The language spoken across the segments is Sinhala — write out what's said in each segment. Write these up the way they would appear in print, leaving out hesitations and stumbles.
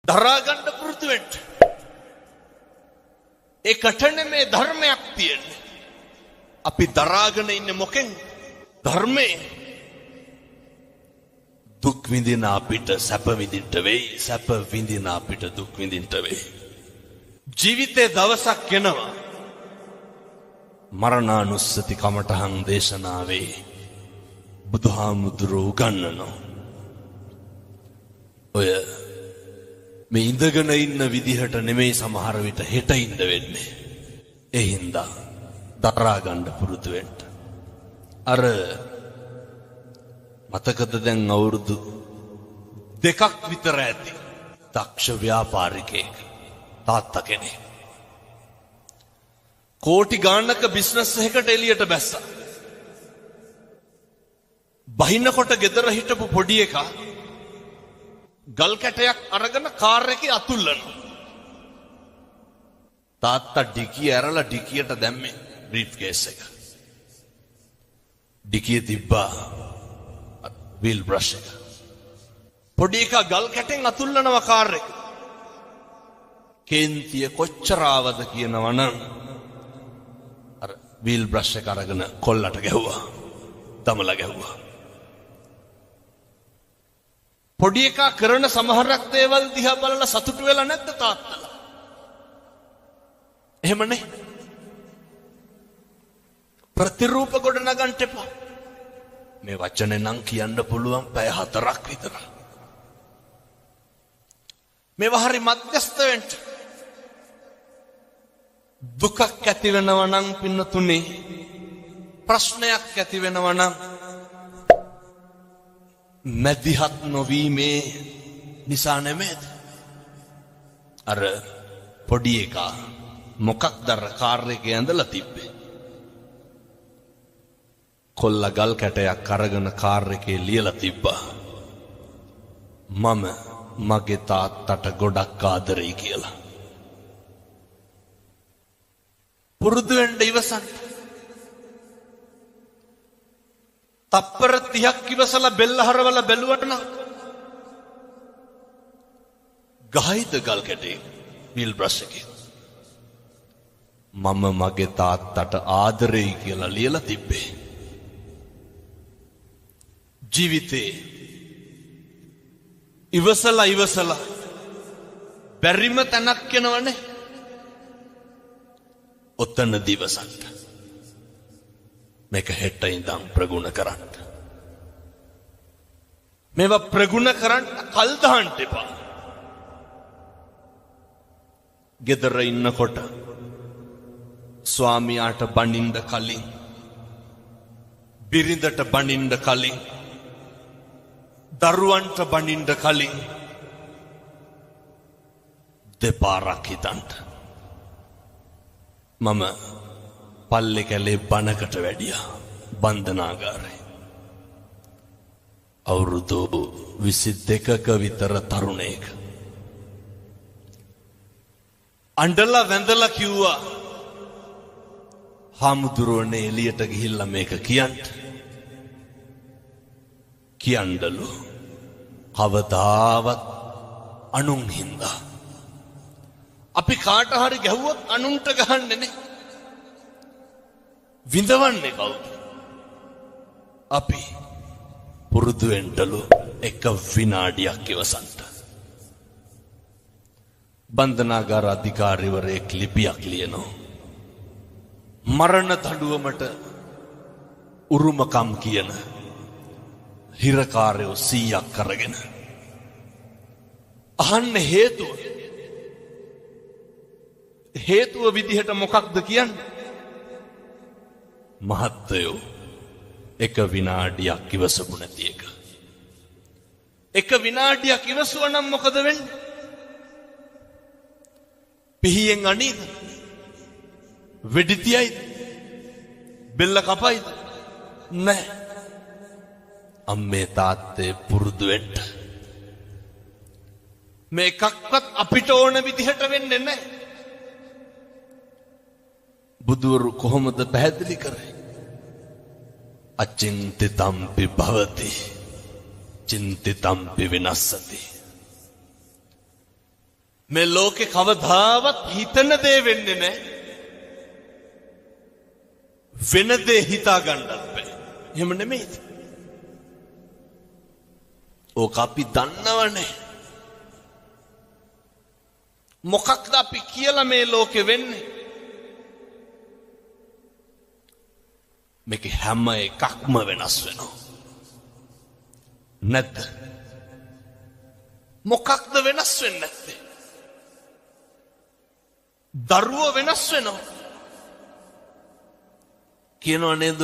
දරා ගන්න පුරුදු වෙන්න. ඒකටනේ මේ ධර්මයක් තියෙන්නේ. අපි දරාගෙන ඉන්නේ මොකෙන්? ධර්මයේ. දුක් විඳින අපිට සැප විඳින්න වෙයි, සැප විඳින අපිට දුක් විඳින්න වෙයි. ජීවිතේ දවසක් එනවා මරණානුස්සති කමඨහං දේශනාවේ බුදුහාමුදුරුවෝ උගන්වනවා. ඔය මේ ඉඳගෙන ඉන්න විදිහට නෙමෙයි සමහර විට හෙට ඉඳ වෙන්නේ. ඒ හින්දා දරා ගන්න පුරුදු වෙන්න. අර මතකද දැන් අවුරුදු 2ක් විතර ඇති දක්ෂ ව්‍යාපාරිකයෙක් තාත්තා කෙනෙක් කෝටි ගාණක බිස්නස් එකකට එළියට බැස්සා. බහින්නකොට ගෙදර හිටපු පොඩි එකා ගල් කැටයක් අරගෙන කාර් එකේ අතුල්ලනවා. තාත්තා ඩිකිය ඇරලා ඩිකියට දැම්මේ බ්‍රීෆ් කේස් එක. ඩිකිය තිබ්බා වීල් බ්‍රෂ් එක. පොඩි එකා ගල් කැටෙන් අතුල්ලනවා කාර් එක. කේන්තිය කොච්චර ආවද කියනවනම් අර වීල් බ්‍රෂ් එක අරගෙන කොල්ලට ගැහුවා. දමලා ගැහුවා. පොඩි එකා කරන සමහරක් දේවල් දිහා බලලා සතුටු වෙලා නැද්ද තාත්තලා? එහෙමනේ. ප්‍රතිරූප ගොඩ නගන්න එපා. මේ වචනේ නම් කියන්න පුළුවන් පැය 4ක් විතර. මේවා හරි මධ්‍යස්ථ වෙන්න. දුකක් ඇති වෙනවා නම් පින්නතුනේ, ප්‍රශ්නයක් ඇති වෙනවා නම් මැදිහත් නොවීමේ නිසා නෙමෙයිද? අර පොඩි එකා මොකක්ද කාර් එකේ ඇඳලා තිබ්බේ? කොල්ල ගල් කැටයක් අරගෙන කාර් එකේ ලියලා තිබ්බා මම මගේ තාත්තට ගොඩක් ආදරෙයි කියලා. පුරුදු වෙන්න ඉවසන්න. තප්පර 30ක් ඉවසලා බෙල්ල හරවලා බැලුවට නම් ගහයිද ගල් කැටේ වීල් බ්‍රෂ් එකේ? මම මගේ තාත්තට ආදරෙයි කියලා ලියලා තිබ්බේ. ජීවිතේ ඉවසලා බැරිම තැනක් එනවනේ. ඔතන දිවසක් මේක හෙට ඉඳන් ප්‍රගුණ කරන්න. මේවා ප්‍රගුණ කරන්න කල් දාන්න එපා. ගෙදර ඉන්නකොට ස්වාමියාට බණින්න කලින්, බිරිඳට බණින්න කලින්, දරුවන්ට බණින්න කලින් දෙපාරක් හිතන්න. මම පල්ලේ කැලේ බණකට වැඩියා බන්ධනාගාරේ. අවුරුදු 22ක විතර තරුණයෙක්. අඬලා වැඳලා කිව්වා හාමුදුරුවනේ එළියට ගිහිල්ලා මේක කියන්න. කියන්නලු කවදාවත් අනුන් හින්දා. අපි කාට හරි ගැහුවොත් අනුන්ට ගහන්නේ නේ. විඳවන්නේ කවුද? අපි. පුරුදු වෙන්නලු එක විනාඩියක් ඉවසන්න. බන්ධනාගාර අධිකාරිවරයෙක් ලිපියක් ලියනවා. මරණ දඬුවමට උරුමකම් කියන හිරකාරයෝ 100ක් අරගෙන අහන්න හේතුව විදිහට මොකක්ද කියන්නේ? මහත්තයෝ එක විනාඩියක් ඉවසපු නැති එක. එක විනාඩියක් ඉවසුවා නම් මොකද වෙන්නේ? පිහියෙන් අනීද? වෙඩි තියයිද? බෙල්ල කපයිද? නැහැ. අම්මේ තාත්තේ පුරුදු වෙන්න. මේකක්වත් අපිට ඕන විදිහට වෙන්නේ නැහැ. බුදුවරු කොහොමද පැහැදිලි කරේ? අචින්තිතම්පි භවති චින්තිතම්පි විනස්සති. මේ ලෝකේ කවදාවත් හිතන දේ වෙන්නේ නැහැ. වෙන දේ හිතා ගන්නත් බෑ. එහෙම නෙමෙයිද? ඕක අපි දන්නවනේ. මොකක්ද අපි කියලා මේ ලෝකෙ වෙන්නේ? මේක හැම එකක්ම වෙනස් වෙනවා. නැද්ද? මොකක්ද වෙනස් වෙන්නේ නැත්තේ? දරුවෝ වෙනස් වෙනවා. කියනවා නේද?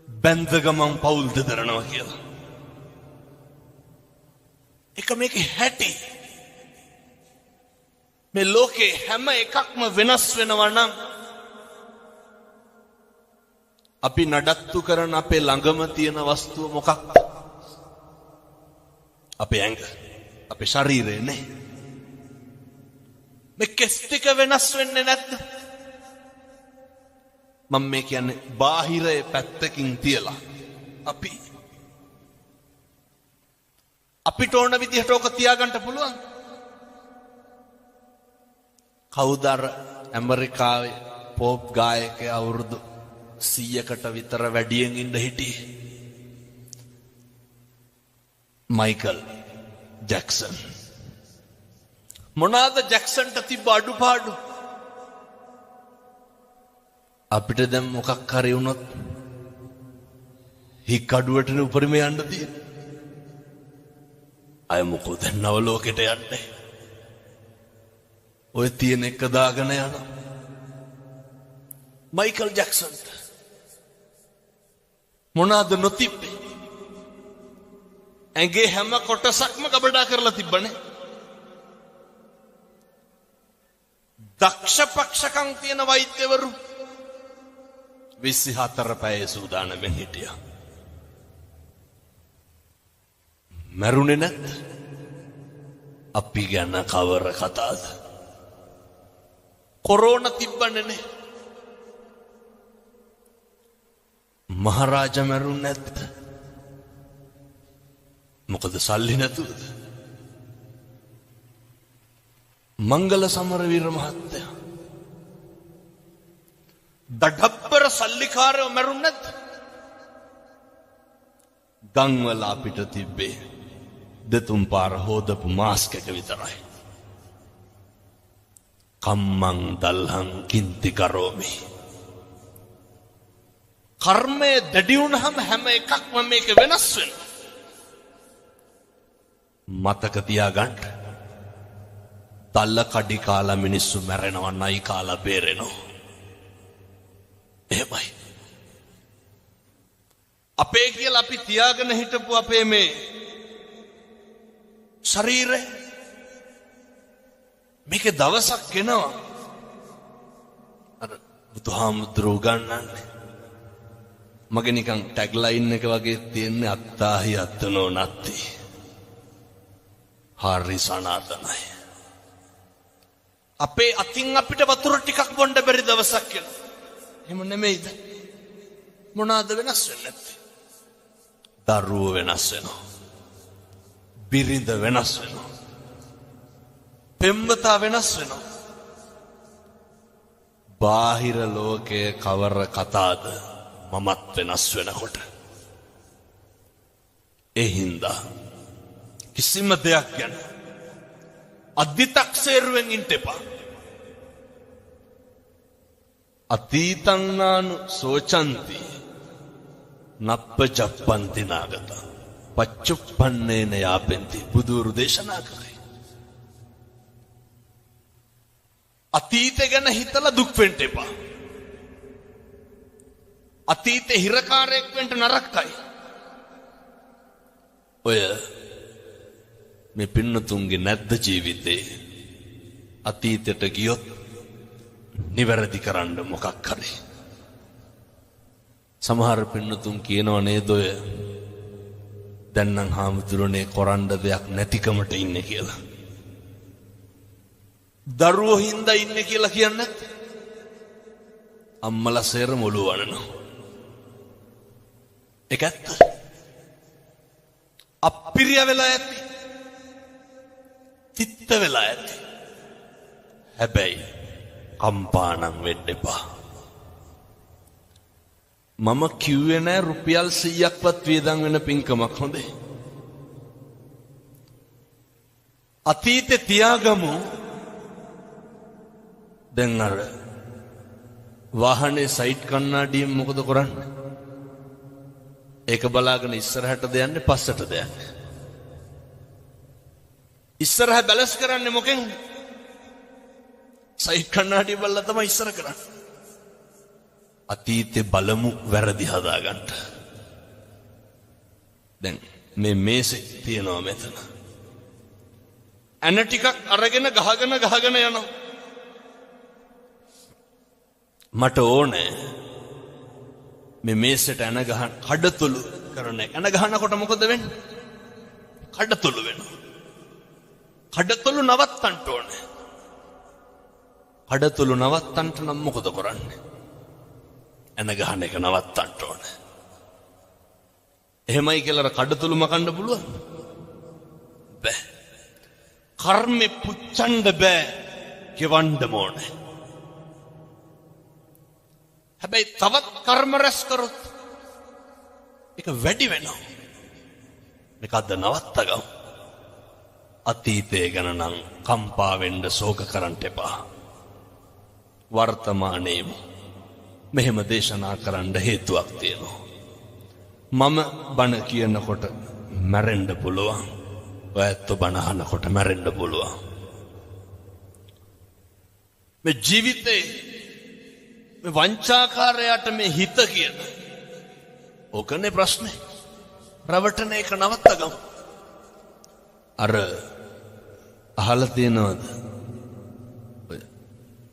බැඳ ගමන් පවුල් දෙදරනවා කියලා. ඒක මේකේ හැටි. මේ ලෝකේ හැම එකක්ම වෙනස් වෙනවා නම් අපි නඩත්තු කරන අපේ ළඟම තියෙන වස්තුව මොකක්ද? අපේ ඇඟ, අපේ ශරීරය නේ. මේ කෙස් ටික වෙනස් වෙන්නේ නැද්ද? මම මේ කියන්නේ බාහිරයේ පැත්තකින් තියලා අපිට ඕන විදිහට ඕක තියාගන්න පුළුවන්. කවුද අර ඇමරිකාවේ පොප් ගායකයා අවුරුදු 100කට විතර වැඩියෙන් ඉඳ හිටියේ? Michael Jackson. මොනවාද ජැක්සන්ට තිබ්බ අඩුපාඩු? අපිට දැන් මොකක් හරි වුණොත් හික් අඩුවටනේ උපරිම යන්න තියෙන්නේ. අය මොකෝ දැන් නව ලෝකෙට යන්නේ. ඔය තියෙන එක දාගෙන යනවා. මයිකල් ජැක්සන්ට මොනවාද නොතිබ්බේ? ඇඟේ හැම කොටසක්ම ගබඩා කරලා තිබ්බනේ. දක්ෂ පක්ෂකම් තියෙන වෛද්‍යවරු 24 පැය සූදානම්ෙන් හිටියා. මරුනේ නැත්. අපි ගැන කවර කතාවද? කොරෝනා තිබ්බනේ නේ. මහරජා මරුනේ නැත්. මොකද සල්ලි නැතුවද? මංගල සමරවීර මහත්තයා දඩබ්බර සල්ලිකාරයෝ මරුනේ නැත්. ගම්වල අපිට තිබ්බේ දෙතුන් පාර හොදපු මාස්ක් එක විතරයි. කම්මං දල්හං කින්ති කරෝමි. කර්මය දැඩි වුණාම හැම එකක්ම මේක වෙනස් වෙනවා. මතක තියාගන්න. තල්ල කඩි කාලා මිනිස්සු මැරෙනවා, නයි කාලා බේරෙනවා. එහෙමයි. අපේ කියලා අපි තියාගෙන හිටපු අපේ මේ ශරීරය මේකේ දවසක් එනවා. අර බුදුහාමුදුරුවෝ උගන්වන්නේ මගේ නිකන් ටැග් ලයින් එක වගේ තියෙන්නේ අත්තාහි අත්තනෝ නත්ති. හරි සනාතනයි. අපේ අතින් අපිට වතුර ටිකක් බොන්න බැරි දවසක් එනවා. එහෙම නෙමෙයිද? මොනවාද වෙනස් වෙන්නේ නැත්තේ? දරුවෝ වෙනස් වෙනවා. බිරිඳ වෙනස් වෙනවා. පෙම්වතා වෙනස් වෙනවා. බාහිර ලෝකයේ කවර කතාද මමත් වෙනස් වෙනකොට. ඒ හින්දා කිසිම දෙයක් ගැන අධිතක්සේරුවෙන් ඉන්න එපා. අතීතං නානු සෝචන්ති නප්පජප්පන්ති නාගත පච්චුප්පන්නේන යාපෙන්ති. බුදුරු දේශනා කරේ. අතීතය ගැන හිතලා දුක් වෙන්න එපා. අතීතේ හිරකාරයෙක් වෙන්න නරකයි. ඔය මේ පින්නතුන්ගේ නැද්ද ජීවිතේ අතීතයට ගියොත් නිවැරදි කරන්න මොකක් හරි. සමහර පින්නතුන් කියනව නේද ඔය දැන් නම් හාමුදුරනේ කරන්න දෙයක් නැතිකමට ඉන්නේ කියලා. දරුවෝ හින්දා ඉන්නේ කියලා කියන්නේ අම්මලා සේර මොළු වනනවා. ඒක ඇත්ත. අප්පිරිය වෙලා ඇති. තිත්ත හිත වෙලා ඇති. හැබැයි කම්පානම් වෙන්න එපා. මම කිව්වේ නෑ රුපියල් 100ක්වත් වියදම් වෙන පින්කමක් හොඳේ. අතීතේ තියාගමු. දැන් අර වාහනේ සයිඩ් කණ්ණාඩියෙන් මොකද කරන්නේ? ඒක බලාගෙන ඉස්සරහටද යන්නේ පස්සටද යන්නේ? ඉස්සරහ බැලන්ස් කරන්නේ මොකෙන්? සයිඩ් කණ්ණාඩිය බලලා තමයි ඉස්සර කරන්නේ. අතීතේ බලමු වැරදි හදාගන්න. දැන් මේ මේසේ තියනවා මෙතන. ඇන ටිකක් අරගෙන ගහගෙන යනවා. මට ඕනේ මේ මේසෙට ඇන ගහන කඩතුළු කරන එක. ඇන ගහනකොට මොකද වෙන්නේ? කඩතුළු වෙනවා. කඩතුළු නවත්තන්න ඕනේ. කඩතුළු නවත්තන්න නම් මොකද කරන්නේ? ඇන ගහන එක නවත්තන්න ඕනේ. එහෙමයි කියලා කඩතුළු මකන්න පුළුවන්? බෑ. කර්මෙ පුච්චන්න බෑ. ගෙවන්න ඕනේ. හැබැයි තවත් කර්ම රැස් කරොත් ඒක වැඩි වෙනවා. මේක අද නවත්තගමු. අතීතය ගැන නම් කම්පා වෙන්න ශෝක කරන්න එපා. වර්තමානයේම මෙහෙම දේශනා කරන්න හේතුවක් තියෙනවා. මම බණ කියනකොට මැරෙන්න පුළුවන්. ඔයත් බණ අහනකොට මැරෙන්න පුළුවන්. මේ ජීවිතේ මේ වංචාකාරයාට මේ හිත කියන ඕකනේ ප්‍රශ්නේ. රවටන එක නවත්තගමු. අර අහලා තියෙනවද?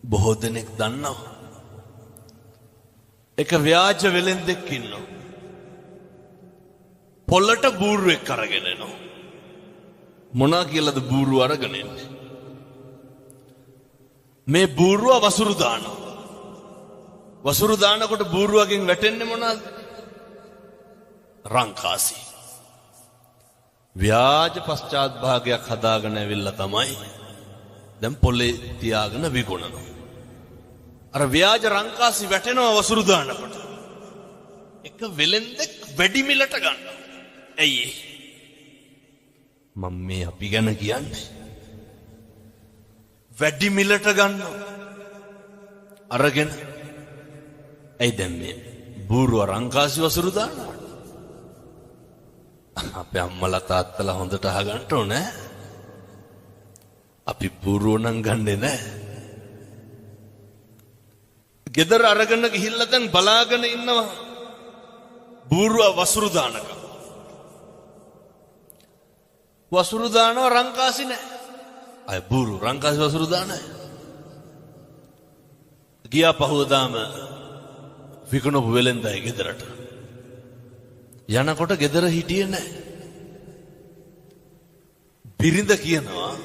බොහෝ දෙනෙක් දන්නවා. එක ව්‍යාජ වෙලෙන්දෙක් ඉන්නවා. පොල්ලට බූරුවෙක් අරගෙන එනවා. මොනා කියලාද බූරුව අරගෙන එන්නේ? මේ බූරුව වසුරු දානවා. වසුරු දානකොට බූරුවගෙන් වැටෙන්නේ මොනවාද? රංකාසි. ව්‍යාජ පශ්චාත් භාගයක් හදාගෙන ඇවිල්ලා තමයි දැන් පොලේ තියාගෙන විකුණනවා. අර ව්‍යාජ රංකාසි වැටෙනවා වසුරු දානකොට. එක වෙලෙන්දෙක් වැඩි මිලට ගන්නවා. ඇයි මම මේ අපි ගැන කියන්නේ? වැඩි මිලට ගන්නවා. අරගෙන ඇයි දැන් මේ බූරුව රංකාසි වසුරු දානවා? අපේ අම්මලා තාත්තලා හොඳට අහගන්න ඕනේ. අපි බූරුව නම් ගන්නෙ නෑ. ගෙදර අරගෙන ගිහිල්ලා දැන් බලාගෙන ඉන්නවා බූරුව වසුරු දානක. වසුරු දානවා රංකාසි නෑ. අය බූරුව රංකාසි වසුරු දානයි. ගියා පහුවදාම විකුණපු වෙලෙන්දයි ගෙදරට. යනකොට ගෙදර හිටියේ නෑ. බිරිඳ කියනවා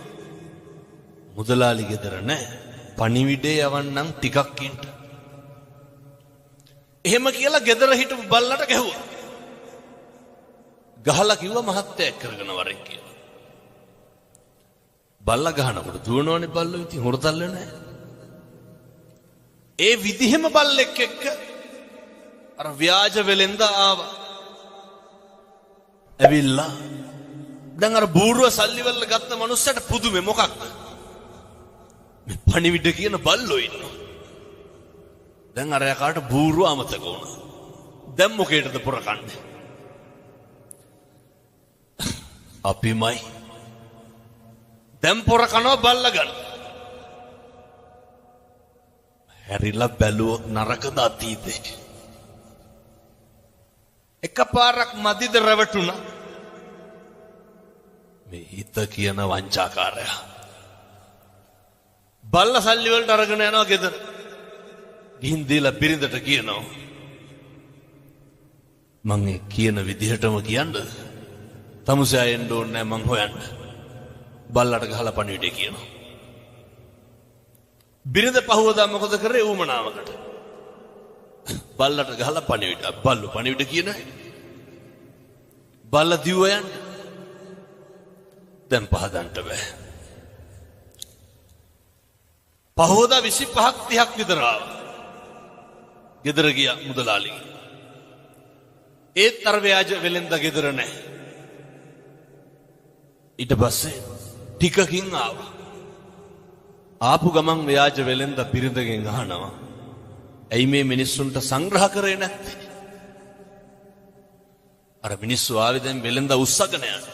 මුදලාලි ගෙදර නෑ. පණිවිඩේ යවන්නම් ටිකක් ඉන්න. එහෙම කියලා ගෙදර හිටපු බල්ලට ගැහුවා. ගහලා කිව්වා මහත්තයා කරගෙන වරෙන් කියලා. බල්ලා ගහනකොට දුවනවනේ බල්ලෝ. ඉතින් හොරතල් නෑ. ඒ විදිහෙම බල්ලෙක් එක්ක අර ව්‍යාජ වෙලෙන්ද ආවා. ඇවිල්ලා දැන් අර බූරුව සල්ලි වල ගත්ත මනුස්සයට පුදුමේ මොකක්ද? මේ පණිවිඩ කියන බල්ලෝ ඉන්නවා. දැන් අර යකාට බූරුව අමතක වුණා. දැන් මොකේටද පොරකන්නේ? අපිමයි. දැන් පොරකනවා බල්ලා ගන්න. හැරිලා බැලුවොත් නරකද අතීතේ? එකපාරක් මදිද රැවටුණා. මේ හිත කියන වංචාකාරයා. බල්ල සල්ලි වලට අරගෙන යනවා ගෙදර. ගිහින් දීලා බිරිඳට කියනවා මං ඒ කියන විදිහටම කියන්නද? තමුසෙ එන්න ඕනේ නැහැ මං හොයන්න. බල්ලට ගහලා පණිවිඩය කියනවා. බිරිඳ පහුවදා මොකද කරේ? ඌමනාවකට බල්ලට ගහලා පණිවිඩ. බල්ලු පණිවිඩ කියනවා. බල්ල දිව්ව යන්න. දැන් පහදන්න බෑ. පහෝදා 25ක් 30ක් විතර ආවා. ගෙදර ගියා මුදලාලි. ඒත් අර ව්‍යාජ වෙලෙන්ද ගෙදර නැහැ. ඊට පස්සේ ටිකකින් ආවා. ආපු ගමන් ව්‍යාජ වෙලෙන්ද බිරිඳගෙන් අහනවා. ඇයි මේ මිනිස්සුන්ට සංග්‍රහ කරේ නැත්තේ? අර මිනිස්සු ආවේ දැන් වෙලෙන්ද උස්සගෙන යන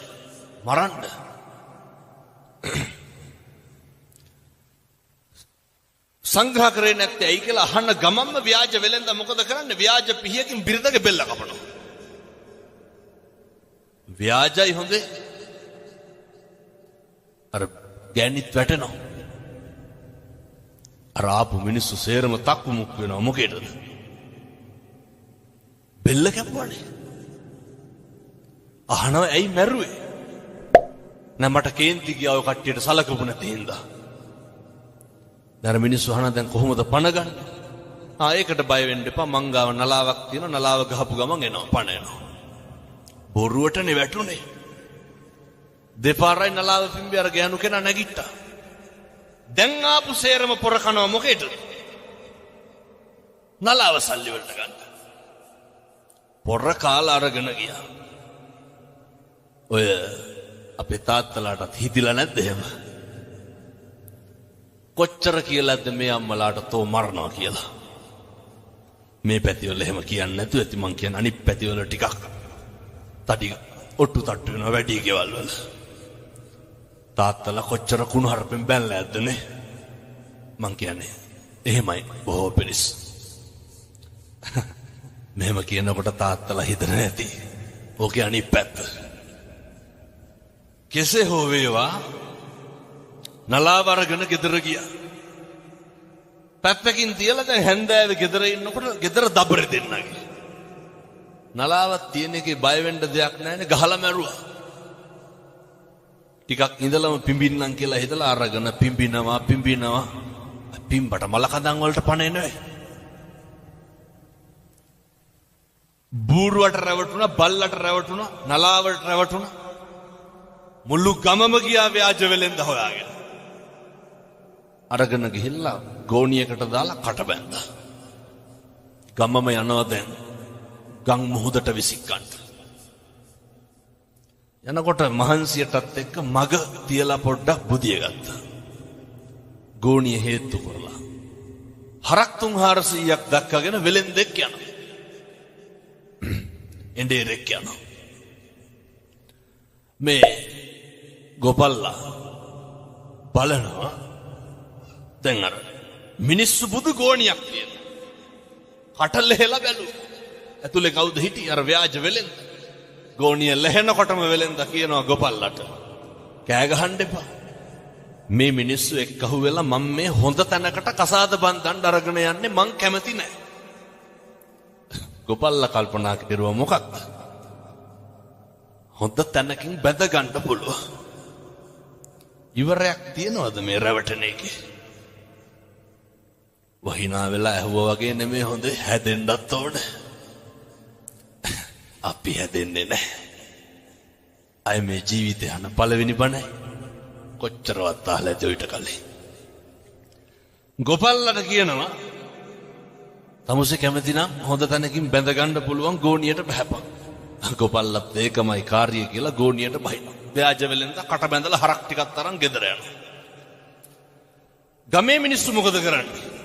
මරන්න. සංග්‍රහ කරේ නැත්තේ ඇයි කියලා අහන්න ගමන්ම ව්‍යාජ වෙලෙන්ද මොකද කරන්නේ? ව්‍යාජ පිහියකින් බිරිඳගේ බෙල්ල කපනවා. ව්‍යාජයි හොඳේ. අර ගෑනිත් වැටෙනවා. අර ආපු මිනිස්සු සේරම තක්කු මුක් වෙනවා. මොකේද? බෙල්ල කැපුවානේ. අහනවා ඇයි මැරුවේ? නෑ මට කේන්ති ගියා ඔය කට්ටියට සලකපු නැති හින්දා. දැන් මිනිස්සු අහන දැන් කොහොමද පණ ගන්න? ඒකට බය වෙන්න එපා. මං ගාව නලාවක් තියෙනවා. නලාව ගහපු ගමන් එනවා පණ එනවා. බොරුවටනේ වැටුනේ. දෙපාරයි නලාව පිම්බි අර ගෑනු කෙනා නැගිට්ටා. දැන් ආපු සේරම පොර කනවා මොකේද? නලාව සල්ලි වලට ගන්න. පොර කාලා අරගෙන ගියා. ඔය අපේ තාත්තලාටත් හිතිලා නැද්ද එහෙම? කොච්චර කියලාද මේ අම්මලාට තෝ මරනවා කියලා. මේ පැතිවල එහෙම කියන්නේ නැතුව ඇති. මං කියන්නේ අනිත් පැතිවල ටිකක් තඩි ඔට්ටු තට්ටු වෙනවා වැඩි ගෙවල් වල. තාත්තලා කොච්චර කුණුහරුපෙන් බැලලා ඇද්දනේ. මං කියන්නේ එහෙමයි බොහෝ පිරිස්. මෙහෙම කියනකොට තාත්තලා හිතන නැති. ඕකේ අනිත් පැත්ත. කෙසේ හෝ වේවා නලාව අරගෙන ගෙදර ගියා. පැත්තකින් තියලා දැන් හැන්දෑවේ ගෙදර ඉන්නකොට ගෙදර දබර දෙන්නගේ. නලාවක් තියෙන එකේ බය වෙන්න දෙයක් නැහැනේ ගහලා මැරුවා. ටිකක් ඉඳලම පිඹින්නම් කියලා හිතලා අරගෙන පිඹිනවා. පිඹට මල කඳන් වලට පණ එන්නේ. බූරුවට රැවටුණා, බල්ලට රැවටුණා, නලාවට රැවටුණා. මුළු ගමම ගියා ව්‍යාජ වෙලෙන්ද හොයාගෙන. අරගෙන ගිහිල්ලා ගෝණියකට දාලා කට බැන්දා. ගමම යනවා දැන් ගම් මුහුදට විසිකන්න. යනකොට මහන්සියටත් එක්ක මග තියලා පොඩ්ඩක් බුදිය ගත්තා. ගෝණිය හේතු කරලා හරක් 300ක් දක්කගෙන වෙලෙන්දෙක් යනවා. එඬේරෙක් යනවා. මේ ගෝපල්ලා බලනවා දැන් අර මිනිස්සු බුදු ගෝණියක් තියෙන. කටල් ලෙහෙලා බැලුවා. ඇතුලේ කවුද හිටියේ? අර ව්‍යාජ වෙලෙන්ද. ගෝණිය ලැහෙනකොටම වෙලෙන්ද කියනවා ගෝපල්ලට කෑ ගහන්න එපා. මේ මිනිස්සු එක්කහුව වෙලා මම මේ හොඳ තැනකට කසාද බන්දන්න අරගෙන යන්නේ මං කැමති නෑ. ගෝපල්ලා කල්පනා කරුවා මොකක්ද? හොඳ තැනකින් බැඳ ගන්න පුළුවන්. ඉවරයක් තියනවද මේ රැවටෙන එකේ? වහිනා වෙලා ඇහුවා වගේ නෙමෙයි හොඳේ හැදෙන්නත් ඕනේ. අපි හැදෙන්නේ නැහැ. අය මේ ජීවිතේ යන පළවෙනි බණයි. කොච්චරවත් අහලා ඇති ඊට කලින්. ගෝපල්ලට කියනවා තමුසේ කැමති නම් හොඳ තැනකින් බැඳ ගන්න පුළුවන් ගෝණියට බහැපන්. ගෝපල්ලත් ඒකමයි කාර්යය කියලා ගෝණියට බහිනවා. ව්‍යාජ වෙලෙන්ද කට බැඳලා හරක් ටිකක් තරම් ගෙදර යනවා. ගමේ මිනිස්සු මොකද කරන්නේ?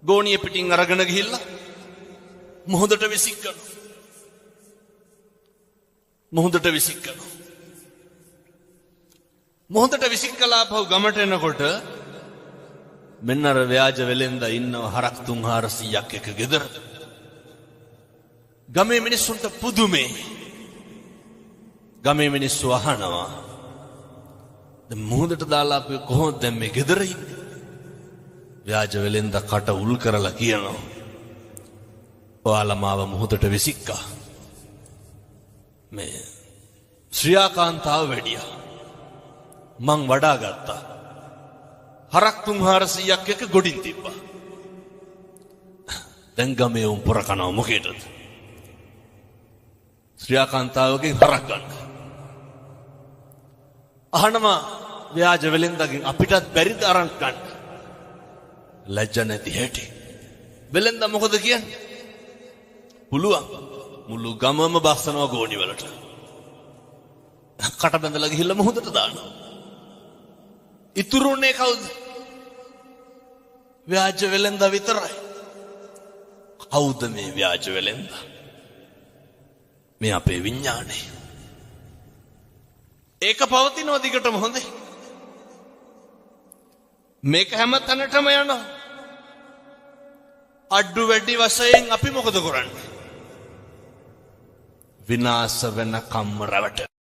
ගෝණිය පිටින් අරගෙන ගිහිල්ලා මුහුදට විසිකනවා. මුහුදට විසිකලා පහු ගමට එනකොට මෙන්න අර ව්‍යාජ වෙලෙන්ද ඉන්නව හරක් 300ක් එක ගෙදර. ගමේ මිනිස්සුන්ට පුදුමේ. ගමේ මිනිස්සු අහනවා දැන් මුහුදට දාලා අපි කොහොමද දැන් මේ ගෙදර ඉන්නේ? ව්‍යාජ වෙලෙන්ද කට උල් කරලා කියනවා ඔයාලා මාව මුහුදට විසික්කා. මේ ශ්‍රියාකාන්තාව වැඩියා. මං වඩා ගත්තා. හරක් 300ක් එක ගොඩින් තිබ්බා. දැන් ගමේ උන් පොර කනවා මොකේද? ශ්‍රියාකාන්තාවගෙන් හරක් ගන්න. අහනවා ව්‍යාජ වෙලෙන්දගෙන් අපිටත් බැරිද අරන් ගන්න. ලැජ්ජ නැති හැටි. වෙලෙන්ද මොකද කියන්නේ? පුළුවන්. මුළු ගමම බස්සනවා ගෝණි වලට. කට බැඳලා ගිහිල්ලා මොහොතට දානවා. ඉතුරුනේ කවුද? ව්‍යාජ වෙලෙන්ද විතරයි. කවුද මේ ව්‍යාජ වෙලෙන්ද? මේ අපේ විඥානේ. ඒක පවතිනවා දිගටම හොඳේ. මේක හැම තැනටම යනවා. අඩු වැඩි වශයෙන් අපි මොකද කරන්නේ? විනාශ වෙන කම්ම රැවට